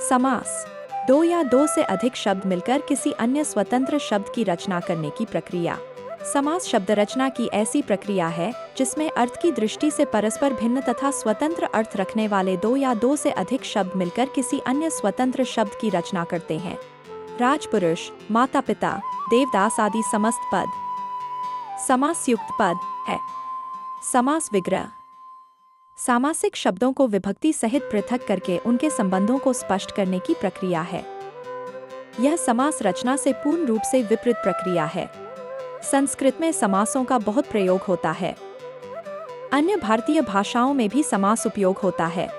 समास, दो या दो से अधिक शब्द मिलकर किसी अन्य स्वतंत्र शब्द की रचना करने की प्रक्रिया। समास शब्द रचना की ऐसी प्रक्रिया है जिसमें अर्थ की दृष्टि से परस्पर भिन्न तथा स्वतंत्र अर्थ रखने वाले दो या दो से अधिक शब्द मिलकर किसी अन्य स्वतंत्र शब्द की रचना करते हैं। राजपुरुष, माता पिता, देवदास आदि समस्त पद समास युक्त पद है। समास विग्रह, सामासिक शब्दों को विभक्ति सहित पृथक करके उनके संबंधों को स्पष्ट करने की प्रक्रिया है। यह समास रचना से पूर्ण रूप से विपरीत प्रक्रिया है। संस्कृत में समासों का बहुत प्रयोग होता है। अन्य भारतीय भाषाओं में भी समास उपयोग होता है।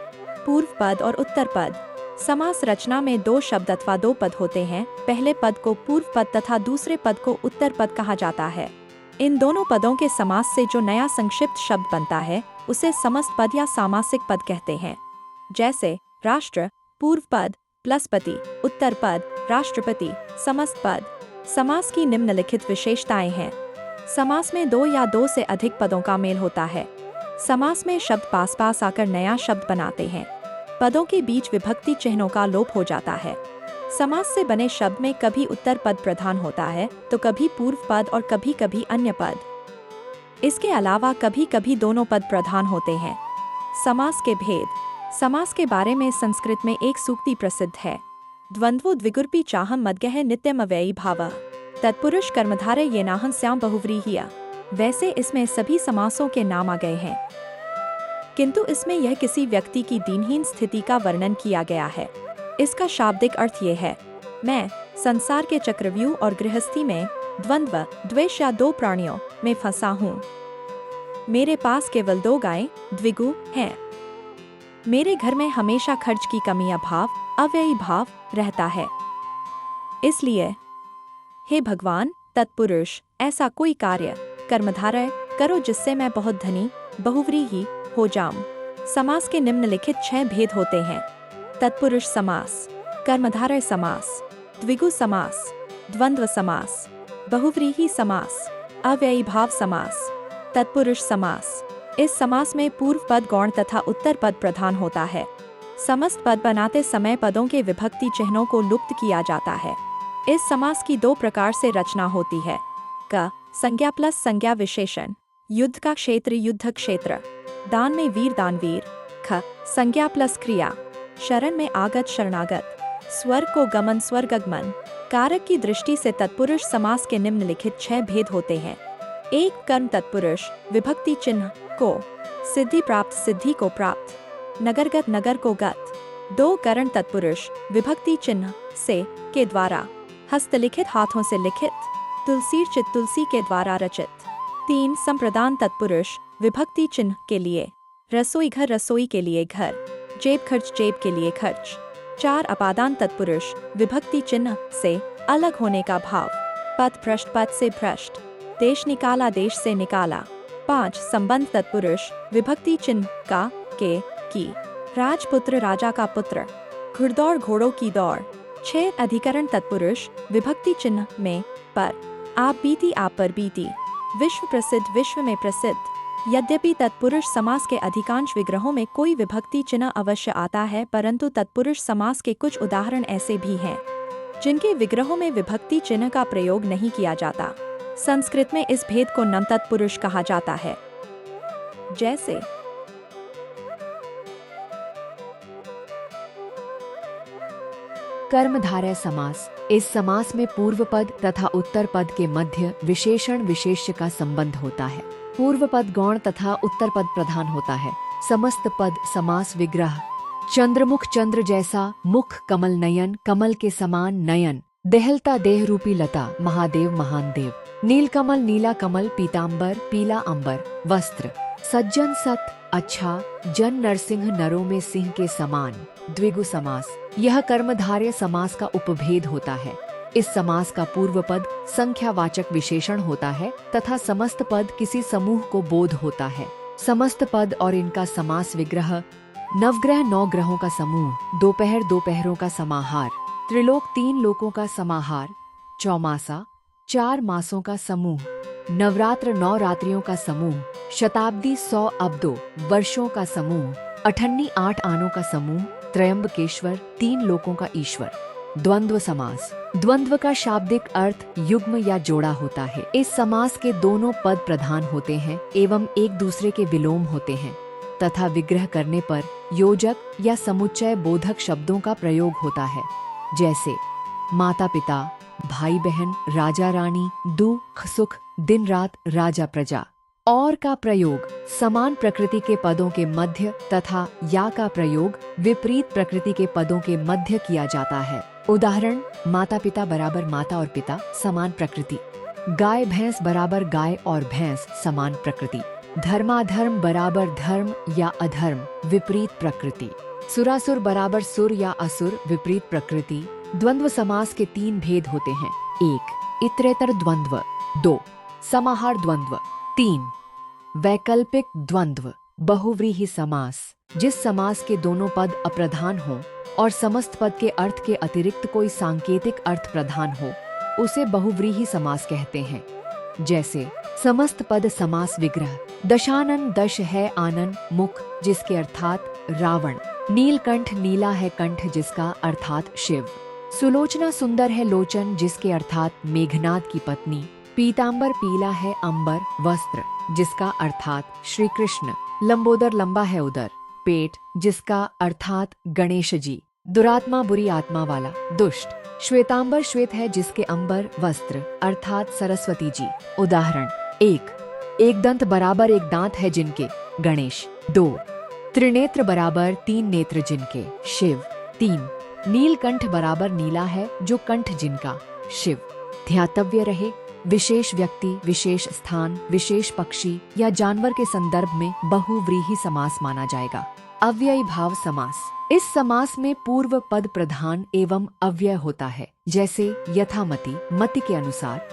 पूर्व पद और उत्तर पद। समास रचना में दो शब्द अथवा दो पद होते हैं। पहले पद को पूर्व पद तथा दूसरे पद को उत्तर पद कहा जाता है। इन दोनों पदों के समास से जो नया संक्षिप्त शब्द बनता है उसे समस्त पद या सामासिक पद कहते हैं। जैसे राष्ट्र पूर्व पद प्लस पति, उत्तर पद राष्ट्रपति, समस्त पद। समास की निम्नलिखित विशेषताएं हैं। समास में दो या दो से अधिक पदों का मेल होता है। समास में शब्द पास पास आकर नया शब्द बनाते हैं। पदों के बीच विभक्ति चिन्हों का लोप हो जाता है। समास से बने शब्द में कभी उत्तर पद प्रधान होता है तो कभी पूर्व पद और कभी कभी अन्य पद। इसके अलावा कभी कभी दोनों पद प्रधान होते हैं। समास के भेद। समास के बारे में संस्कृत में एक सूक्ति प्रसिद्ध है। द्वंद्वो द्विगुरुपि चाहम मद्गह नित्यम अव्ययी भावः तत्पुरुष कर्मधारय येनाहं स्याम बहुव्रीहिया। वैसे इसमें सभी समासों के नाम आ गए हैं, किंतु इसमें यह किसी व्यक्ति की दीनहीन स्थिति का वर्णन किया गया है। इसका शाब्दिक अर्थ ये है, मैं संसार के चक्रव्यूह और गृहस्थी में द्वंद्व द्वेष या दो प्राणियों में फंसा हूँ। मेरे पास केवल दो गायें द्विगु हैं। मेरे घर में हमेशा खर्च की कमी अभाव अव्ययी भाव रहता है। इसलिए हे भगवान तत्पुरुष, ऐसा कोई कार्य कर्मधारय करो जिससे मैं बहुत धनी बहुव्रीहि हो जाऊं। समास के निम्नलिखित 6 भेद होते हैं। तत्पुरुष समास, कर्मधारय समास, द्विगु समास, द्वंद्व समास, बहुव्रीहि समास, अव्ययी भाव समास। तत्पुरुष समास। इस समास में पूर्व पद गौण तथा उत्तर पद प्रधान होता है। समस्त पद बनाते समय पदों के विभक्ति चिन्हों को लुप्त किया जाता है। इस समास की 2 प्रकार से रचना होती है। क संज्ञा प्लस संज्ञा विशेषण, युद्ध का क्षेत्र युद्ध क्षेत्र, दान में वीर दानवीर। ख संज्ञा प्लस क्रिया, शरण में आगत शरणागत, स्वर्ग को गमन स्वर्गगमन। कारक की दृष्टि से तत्पुरुष समास के निम्नलिखित 6 भेद होते हैं। 1 कर्म तत्पुरुष, विभक्ति चिन्ह को, सिद्धि प्राप्त सिद्धि को प्राप्त, नगरगत नगर को गत। 2 करण तत्पुरुष, विभक्ति चिन्ह से के द्वारा, हस्तलिखित हाथों से लिखित, तुलसीर्चित तुलसी के द्वारा रचित। 3 संप्रदान तत्पुरुष, विभक्ति चिन्ह के लिए, रसोई घर रसोई के लिए घर, जेब के लिए खर्च। 4 अपादान तत्पुरुष, विभक्ति चिन्ह से अलग होने का भाव, पद भ्रष्ट पद से भ्रष्ट, देश निकाला देश से निकाला। 5 संबंध तत्पुरुष, विभक्ति चिन्ह का के की, राजपुत्र राजा का पुत्र, घुड़दौड़ घोड़ों की दौड़। 6 अधिकरण तत्पुरुष, विभक्ति चिन्ह में पर, आप बीती आप पर बीती, विश्व प्रसिद्ध विश्व में प्रसिद्ध। यद्यपि तत्पुरुष समास के अधिकांश विग्रहों में कोई विभक्ति चिन्ह अवश्य आता है, परंतु तत्पुरुष समास के कुछ उदाहरण ऐसे भी हैं जिनके विग्रहों में विभक्ति चिन्ह का प्रयोग नहीं किया जाता। संस्कृत में इस भेद को नम तत्पुरुष कहा जाता है। जैसे कर्मधारय समास। इस समास में पूर्व पद तथा उत्तर पद के मध्य विशेषण विशेष्य का संबंध होता है। पूर्व पद गौण तथा उत्तर पद प्रधान होता है। समस्त पद समास विग्रह, चंद्रमुख चंद्र जैसा मुख, कमल नयन कमल के समान नयन, देहलता देह रूपी लता महादेव महान देव, नीलकमल नीला कमल पीतांबर पीला अंबर, वस्त्र, सज्जन सत अच्छा, जन नरसिंह नरों में सिंह के समान। द्विगु समास। यह कर्मधारय समास का उपभेद होता है। इस समास का पूर्व पद संख्यावाचक विशेषण होता है तथा समस्त पद किसी समूह को बोध होता है। समस्त पद और इनका समास विग्रह, नवग्रह 9 ग्रहों का समूह, दोपहर 2 पहरों का समाहार, त्रिलोक 3 लोकों का समाहार, चौमासा 4 मासों का समूह, नवरात्र 9 रात्रियों का समूह, शताब्दी 100 अब्दों वर्षों का समूह, अठन्नी 8 आनों का समूह, त्रयंबकेश्वर, 3 लोकों का ईश्वर। द्वंद्व समास। द्वंद्व का शाब्दिक अर्थ युग्म या जोड़ा होता है। इस समास के दोनों पद प्रधान होते हैं एवं एक दूसरे के विलोम होते हैं तथा विग्रह करने पर योजक या समुच्चय बोधक शब्दों का प्रयोग होता है, जैसे माता पिता, भाई बहन, राजा रानी, दुख सुख, दिन रात, राजा प्रजा। और का प्रयोग समान प्रकृति के पदों के मध्य तथा या का प्रयोग विपरीत प्रकृति के पदों के मध्य किया जाता है। उदाहरण, माता पिता बराबर माता और पिता, समान प्रकृति। गाय भैंस बराबर गाय और भैंस, समान प्रकृति। धर्माधर्म बराबर धर्म या अधर्म, विपरीत प्रकृति। सुरासुर बराबर सुर या असुर, विपरीत प्रकृति। द्वंद्व समास के 3 भेद होते हैं। 1. इतरेतर द्वंद्व। 2. समाहार द्वंद्व। 3. वैकल्पिक द्वंद्व। बहुव्रीहि समास। जिस समास के दोनों पद अप्रधान हों और समस्त पद के अर्थ के अतिरिक्त कोई सांकेतिक अर्थ प्रधान हो, उसे बहुव्रीहि समास कहते हैं। जैसे समस्त पद समास विग्रह। दशानन, दश है आनन, मुख, जिसके अर्थात रावण। नीलकंठ, नीला है कंठ, जिसका अर्थात शिव। सुलोचना, सुंदर है लोचन, जिसके अर्थात मेघनाद की पत्नी। पीतांबर, पीला है अंबर, वस्त्र, जिसका अर्थात श्री कृष्ण। लंबोदर, लंबा है उदर, पेट, जिसका अर्थात गणेश जी। दुरात्मा, बुरी आत्मा वाला, दुष्ट। श्वेतांबर, श्वेत है जिसके अंबर, वस्त्र, अर्थात सरस्वती जी। उदाहरण, 1. एक दंत बराबर एक दांत है जिनके, गणेश। 2. त्रिनेत्र बराबर 3 नेत्र जिनके, शिव। 3. नीलकंठ बराबर नीला है जो कंठ जिनका, शिव। ध्यातव्य रहे, विशेष व्यक्ति, विशेष स्थान, विशेष पक्षी या जानवर के संदर्भ में बहुव्रीहि समास माना जाएगा। अव्ययी भाव समास। इस समास में पूर्व पद प्रधान एवं अव्यय होता है, जैसे यथामति, मति के अनुसार।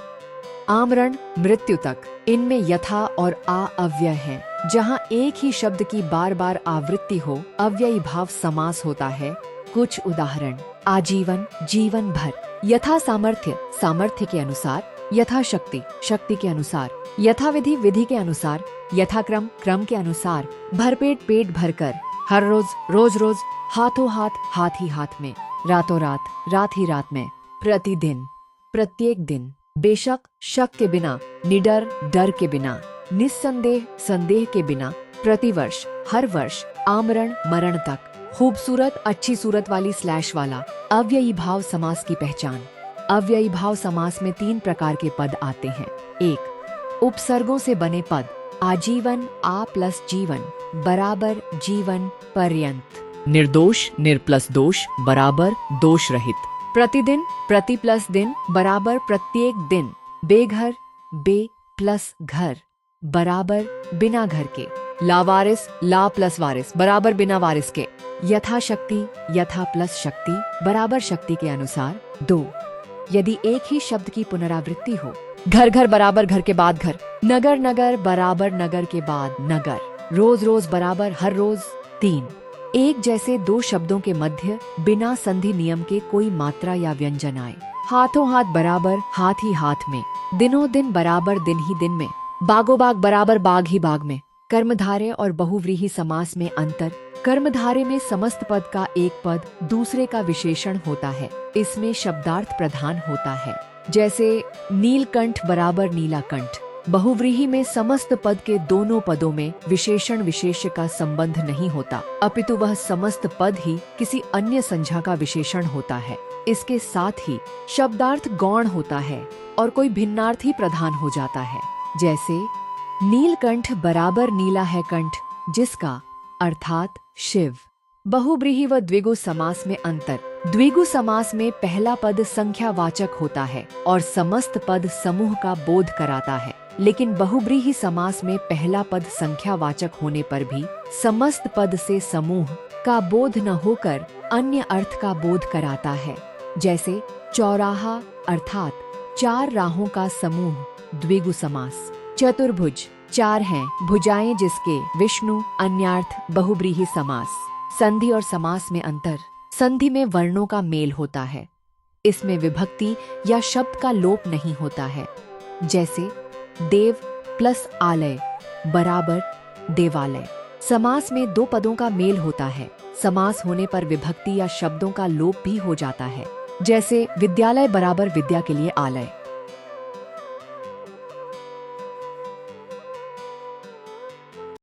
आमरण, मृत्यु तक, इनमें यथा और आ अव्यय हैं। जहाँ एक ही शब्द की बार बार आवृत्ति हो, अव्ययी भाव समास होता है। कुछ उदाहरण, आजीवन, जीवन भर। यथा सामर्थ्य, सामर्थ्य के अनुसार। यथा शक्ति, शक्ति के अनुसार। यथाविधि, विधि के अनुसार। यथाक्रम, क्रम के अनुसार। भरपेट, पेट भरकर। हर रोज, रोज रोज। हाथों हाथ, हाथ ही हाथ में। रातों रात, रात ही रात में। प्रतिदिन, प्रत्येक दिन। बेशक, शक के बिना। निडर, डर के बिना। निस्संदेह, संदेह के बिना। प्रतिवर्ष, हर वर्ष। आमरण, मरण तक। खूबसूरत, अच्छी सूरत वाली स्लैश वाला। अव्ययी भाव समास की पहचान। अव्ययी भाव समास में 3 प्रकार के पद आते हैं। 1. उपसर्गों से बने पद। आजीवन, आ प्लस जीवन बराबर जीवन पर्यंत। निर्दोष, निर प्लस दोष बराबर दोष रहित। प्रतिदिन, प्रति प्लस दिन बराबर प्रत्येक दिन। बेघर, बे प्लस घर बराबर बिना घर के। लावारिस, ला प्लस वारिस बराबर बिना वारिस के। यथाशक्ति, यथा प्लस शक्ति बराबर शक्ति के अनुसार। 2. यदि एक ही शब्द की पुनरावृत्ति हो। घर घर बराबर घर के बाद घर। नगर नगर बराबर नगर के बाद नगर। रोज रोज बराबर हर रोज। 3. एक जैसे 2 शब्दों के मध्य बिना संधि नियम के कोई मात्रा या व्यंजन आए। हाथों हाथ बराबर हाथ ही हाथ में। दिनों दिन बराबर दिन ही दिन में। बागो बाग बराबर बाग ही बाग में। कर्मधारय और बहुव्रीहि समास में अंतर। कर्मधारय में समस्त पद का एक पद दूसरे का विशेषण होता है। इसमें शब्दार्थ प्रधान होता है, जैसे नीलकंठ बराबर नीलाकंठ। बहुव्रीहि में समस्त पद के दोनों पदों में विशेषण विशेष्य का संबंध नहीं होता, अपितु वह समस्त पद ही किसी अन्य संज्ञा का विशेषण होता है। इसके साथ ही शब्दार्थ गौण होता है और कोई भिन्नार्थ ही प्रधान हो जाता है, जैसे नीलकंठ बराबर नीला है कंठ, जिसका अर्थात शिव। बहुव्रीहि व द्विगु समास में अंतर। द्विगु समास में पहला पद संख्यावाचक होता है और समस्त पद समूह का बोध कराता है, लेकिन बहुव्रीहि समास में पहला पद संख्यावाचक होने पर भी समस्त पद से समूह का बोध न होकर अन्य अर्थ का बोध कराता है, जैसे चौराहा अर्थात 4 राहों का समूह, द्विगु समास। चतुर्भुज, 4 हैं भुजाएं जिसके, विष्णु, अन्यार्थ, बहुव्रीहि समास। संधि और समास में अंतर। संधि में वर्णों का मेल होता है, इसमें विभक्ति या शब्द का लोप नहीं होता है, जैसे देव प्लस आलय बराबर देवालय। समास में दो पदों का मेल होता है। समास होने पर विभक्ति या शब्दों का लोप भी हो जाता है। जैसे विद्यालय बराबर विद्या के लिए आलय।